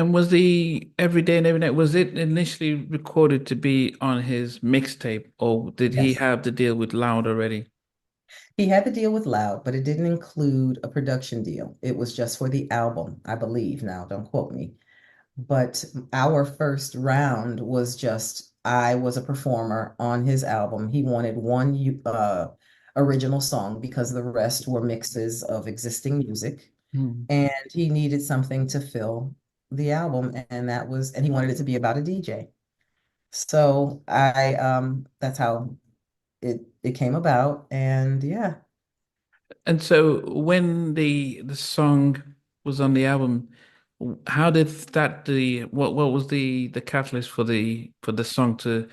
And was the Every Day and Every Night, was it initially recorded to be on his mixtape, or did he Yes. have the deal with Loud already? He had the deal with Loud, but it didn't include a production deal. It was just for the album, I believe. Now, don't quote me. But our first round was just I was a performer on his album. He wanted one original song because the rest were mixes of existing music, Hmm. and he needed something to fill the album, and and he wanted it to be about a DJ. So I that's how it came about, and yeah, And so when the song was on the album, how did that the what was the catalyst for the song to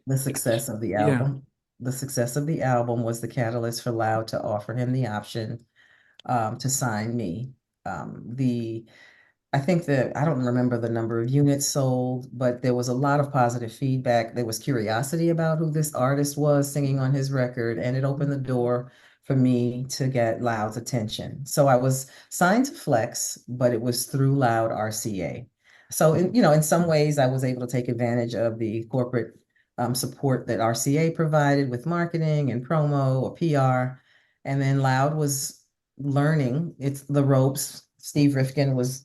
the success of the yeah. album. The success of the album was the catalyst for Loud to offer him the option to sign me. The I think that I don't remember the number of units sold, but there was a lot of positive feedback. There was curiosity about who this artist was singing on his record, and it opened the door for me to get Loud's attention. So I was signed to Flex, but it was through Loud RCA. So in some ways, I was able to take advantage of the corporate support that RCA provided with marketing and promo or PR. And then Loud was learning it's the ropes. Steve Rifkin was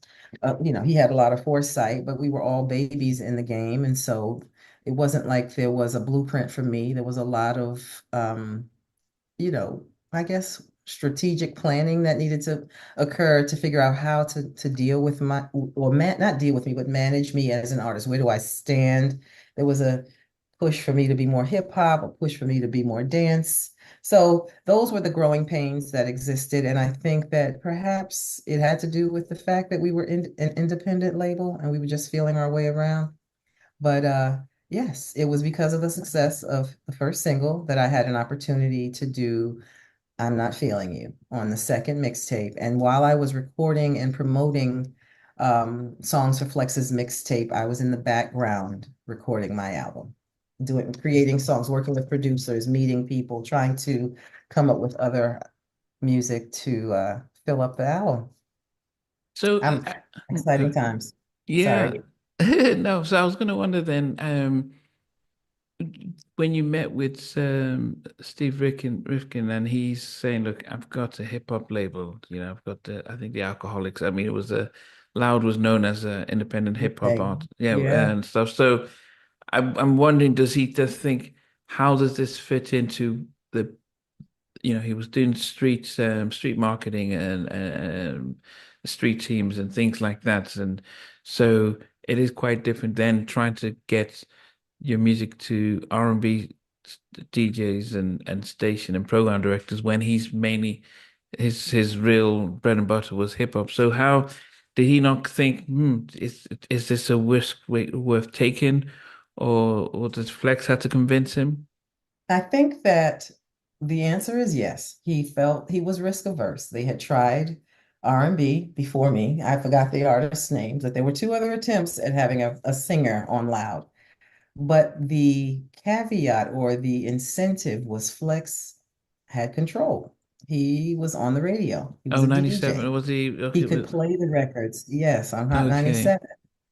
he had a lot of foresight, but we were all babies in the game. And so it wasn't like there was a blueprint for me. There was a lot of, I guess strategic planning that needed to occur to figure out how to deal with not deal with me, but manage me as an artist. Where do I stand? There was a push for me to be more hip hop, a push for me to be more dance. So those were the growing pains that existed. And I think that perhaps it had to do with the fact that we were in an independent label and we were just feeling our way around. But yes, it was because of the success of the first single that I had an opportunity to do I'm Not Feeling You on the second mixtape. And while I was recording and promoting songs for Flex's mixtape, I was in the background recording my album, creating songs, working with producers, meeting people, trying to come up with other music to fill up the album. So I'm exciting times. yeah. Sorry. No, so I was gonna wonder then, when you met with Rifkin, and he's saying, "Look, I've got a hip hop label. You know, I've got I think the Alcoholics. I mean, it was a Loud was known as an independent hip hop Okay. art, yeah, Yeah. and stuff. So I'm wondering, does he just think, how does this fit into the, he was doing street marketing and street teams and things like that, and so it is quite different than trying to get your music to R&B DJs and station and program directors when he's mainly his real bread and butter was hip hop. So how did he not think, is this a risk worth taking, or does Flex have to convince him? I think that the answer is yes. He felt he was risk averse. They had tried R&B before me. I forgot the artist's names, but there were two other attempts at having a singer on Loud. But the caveat or the incentive was Flex had control. He was on the radio. He was Oh, a 97 DJ. was he He okay? could play the records. Yes, on Hot Okay. 97.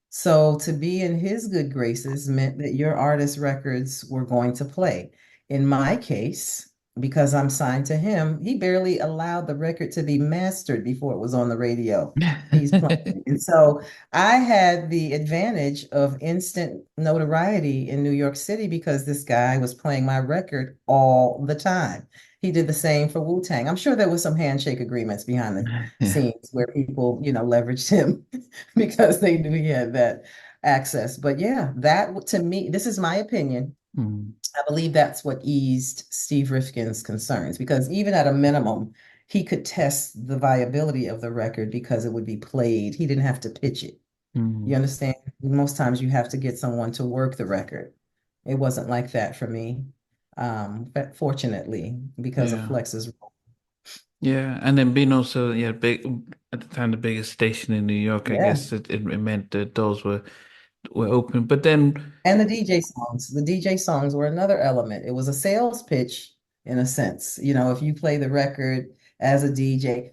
So to be in his good graces meant that your artist records were going to play. In my case, because I'm signed to him, he barely allowed the record to be mastered before it was on the radio. He's playing. And so I had the advantage of instant notoriety in New York City because this guy was playing my record all the time. He did the same for Wu-Tang. I'm sure there was some handshake agreements behind the Yeah. scenes where people, leveraged him because they knew he had that access. But yeah, that to me, this is my opinion. Mm. I believe that's what eased Steve Rifkin's concerns because even at a minimum, he could test the viability of the record because it would be played. He didn't have to pitch it. You Mm. understand? Most times you have to get someone to work the record. It wasn't like that for me. But fortunately, because of Yeah. Flex's role. Yeah. And then being also, yeah, big at the time, the biggest station in New York, I Yeah. guess it meant the doors were open. But then, And the DJ songs. The DJ songs were another element. It was a sales pitch in a sense. If you play the record as a DJ,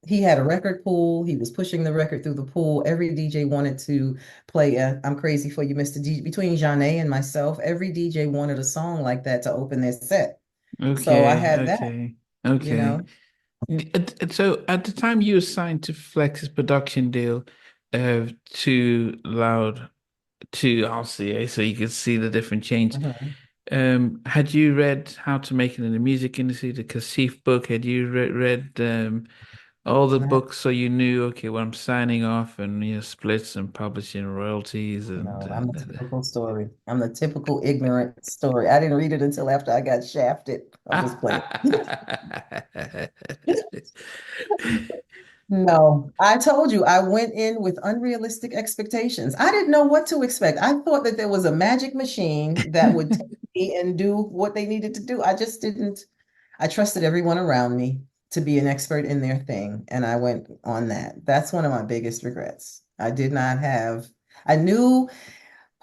he had a record pool. He was pushing the record through the pool. Every DJ wanted to play I'm Crazy for You, Mr. DJ. Between Janae and myself, every DJ wanted a song like that to open their set. So I Okay, had that, okay, you okay. know. So at the time you were signed to Flex's production deal, to Loud to RCA, so you could see the different change. Mhm. Had you read How to Make It in the Music Industry, the Kasif book? Had you read all the Not, books so you knew, okay, well, I'm signing off and splits and publishing royalties no, I'm the and typical story. I'm the typical ignorant story. I didn't read it until after I got shafted. I'm just playing. No, I told you I went in with unrealistic expectations. I didn't know what to expect. I thought that there was a magic machine that would take me and do what they needed to do. I just didn't. I trusted everyone around me to be an expert in their thing, and I went on that. That's one of my biggest regrets. I did not have, I knew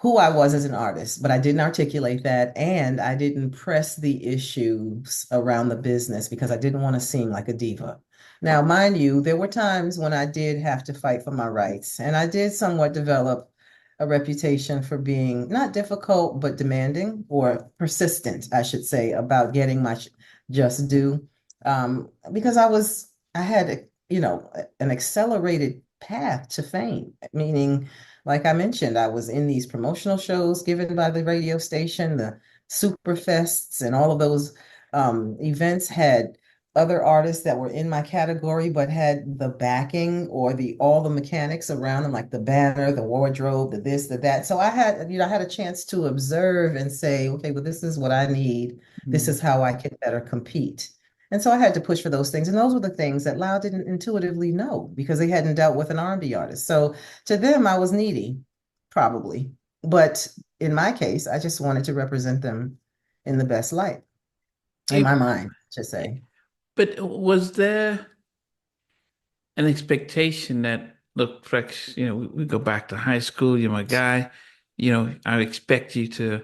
who I was as an artist, but I didn't articulate that. And I didn't press the issues around the business because I didn't want to seem like a diva. Now, mind you, there were times when I did have to fight for my rights, and I did somewhat develop a reputation for being not difficult, but demanding or persistent, I should say, about getting my just due. Because I had, an accelerated path to fame, meaning like I mentioned, I was in these promotional shows given by the radio station, the super fests, and all of those events had other artists that were in my category, but had the backing or the all the mechanics around them, like the banner, the wardrobe, the this, the that. So I had a chance to observe and say, okay, well, this is what I need. This is how I can better compete. And so I had to push for those things. And those were the things that Lau didn't intuitively know because they hadn't dealt with an R&B artist. So to them, I was needy, probably. But in my case, I just wanted to represent them in the best light, in my It, mind, to say. but was there an expectation that, look, Frex, we go back to high school, you're my guy, I expect you to,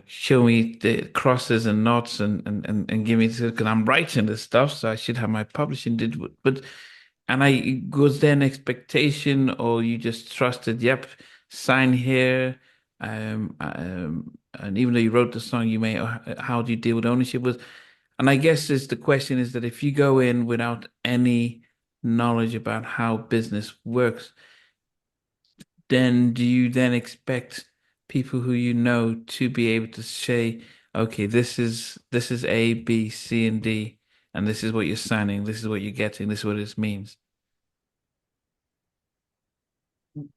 show me the crosses and knots and give me this because I'm writing this stuff, so I should have my publishing did, but and I was there an expectation, or you just trusted, yep, sign here, and even though you wrote the song, you may, how do you deal with ownership with? And I guess is the question is that if you go in without any knowledge about how business works, then do you then expect people who you know to be able to say, okay, this is A, B, C, and D, and this is what you're signing, this is what you're getting, this is what this means.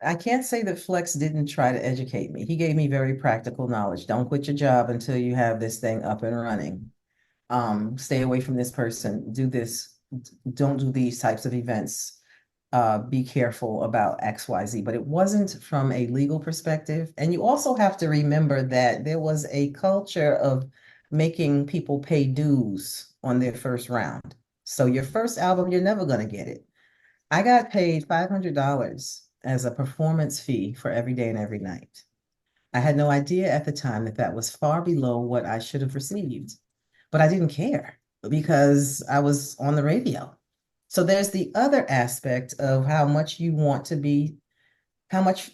I can't say that Flex didn't try to educate me. He gave me very practical knowledge. Don't quit your job until you have this thing up and running. Stay away from this person. Do this. Don't do these types of events. Be careful about XYZ, but it wasn't from a legal perspective. And you also have to remember that there was a culture of making people pay dues on their first round. So your first album, you're never going to get it. I got paid $500 as a performance fee for every day and every night. I had no idea at the time that that was far below what I should have received, but I didn't care because I was on the radio. So there's the other aspect of how much you want to be, how much,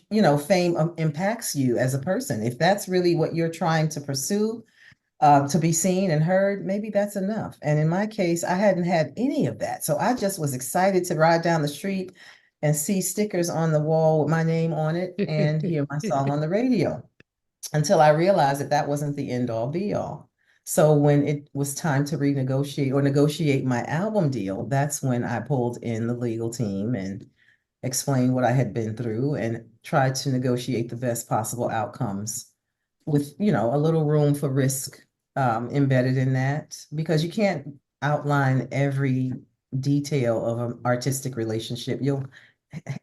fame impacts you as a person. If that's really what you're trying to pursue, to be seen and heard, maybe that's enough. And in my case, I hadn't had any of that. So I just was excited to ride down the street and see stickers on the wall with my name on it and hear my song on the radio until I realized that that wasn't the end all be all. So when it was time to renegotiate or negotiate my album deal, that's when I pulled in the legal team and explained what I had been through and tried to negotiate the best possible outcomes with, a little room for risk embedded in that because you can't outline every detail of an artistic relationship. You'll,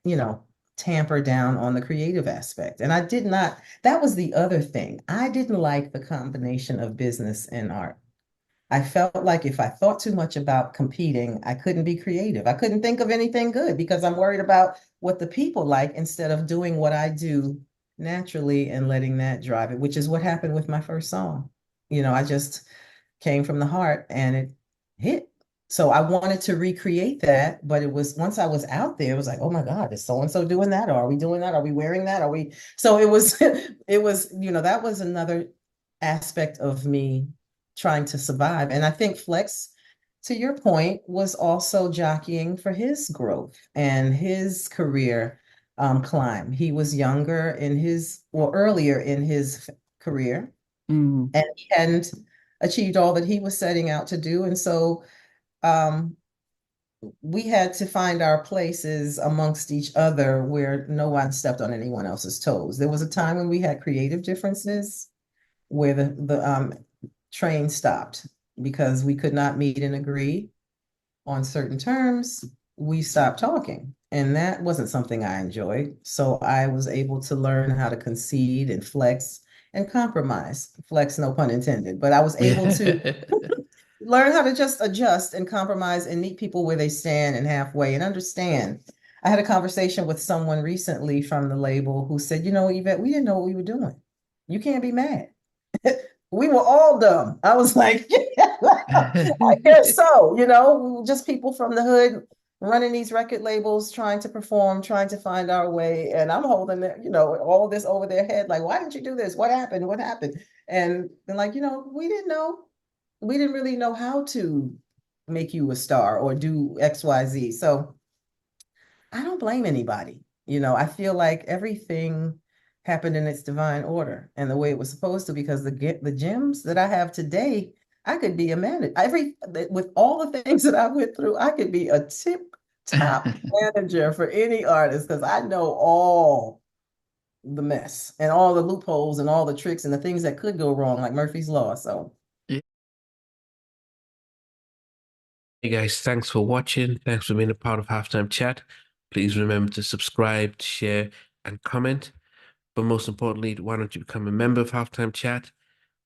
you know, tamper down on the creative aspect. And I did not, that was the other thing. I didn't like the combination of business and art. I felt like if I thought too much about competing, I couldn't be creative. I couldn't think of anything good because I'm worried about what the people like instead of doing what I do naturally and letting that drive it, which is what happened with my first song. I just came from the heart and it hit. So I wanted to recreate that, but it was once I was out there, it was like, oh my God, is so and so doing that? Or are we doing that? Are we wearing that? Are we? So it was, it was, that was another aspect of me trying to survive. And I think Flex, to your point, was also jockeying for his growth and his career climb. He was younger in his, or earlier in his career, Mm. and he hadn't achieved all that he was setting out to do. And so um, we had to find our places amongst each other where no one stepped on anyone else's toes. There was a time when we had creative differences where the train stopped because we could not meet and agree on certain terms. We stopped talking, and that wasn't something I enjoyed. So I was able to learn how to concede and flex and compromise. Flex, no pun intended, but I was able to Yeah. learn how to just adjust and compromise and meet people where they stand and halfway and understand. I had a conversation with someone recently from the label who said, Yvette, we didn't know what we were doing. You can't be mad. We were all dumb. I was like, yeah, I guess so. We were just people from the hood running these record labels, trying to perform, trying to find our way. And I'm holding all of this over their head. Like, why didn't you do this? What happened? What happened? And they're like, we didn't know. We didn't really know how to make you a star or do XYZ. So I don't blame anybody. I feel like everything happened in its divine order and the way it was supposed to, because the gems that I have today, I could be a manager. With all the things that I went through, I could be a tip top manager for any artist because I know all the mess and all the loopholes and all the tricks and the things that could go wrong, like Murphy's Law. So Hey guys, thanks for watching. Thanks for being a part of Halftime Chat. Please remember to subscribe, share, and comment. But most importantly, why don't you become a member of Halftime Chat?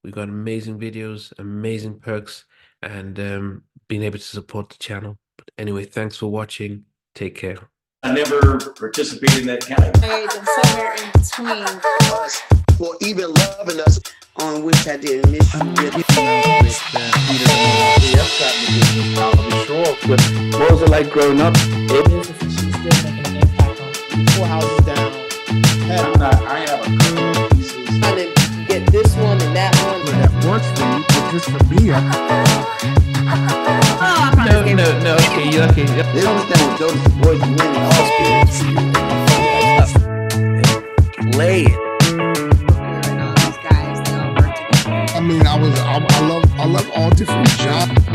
We've got amazing videos, amazing perks, and being able to support the channel. But anyway, thanks for watching. Take care. I never participated in that kind of. And somewhere in between us or even loving us, on which I didn't miss you with. What was it like growing up? she's still making an impact on 4 houses down. I have a couple of pieces. Trying to get this one and that one. That works for you, but just for me, No, okay. They don't understand what those boys do in all Play it. These guys, they all work together. I mean, I love all different genres.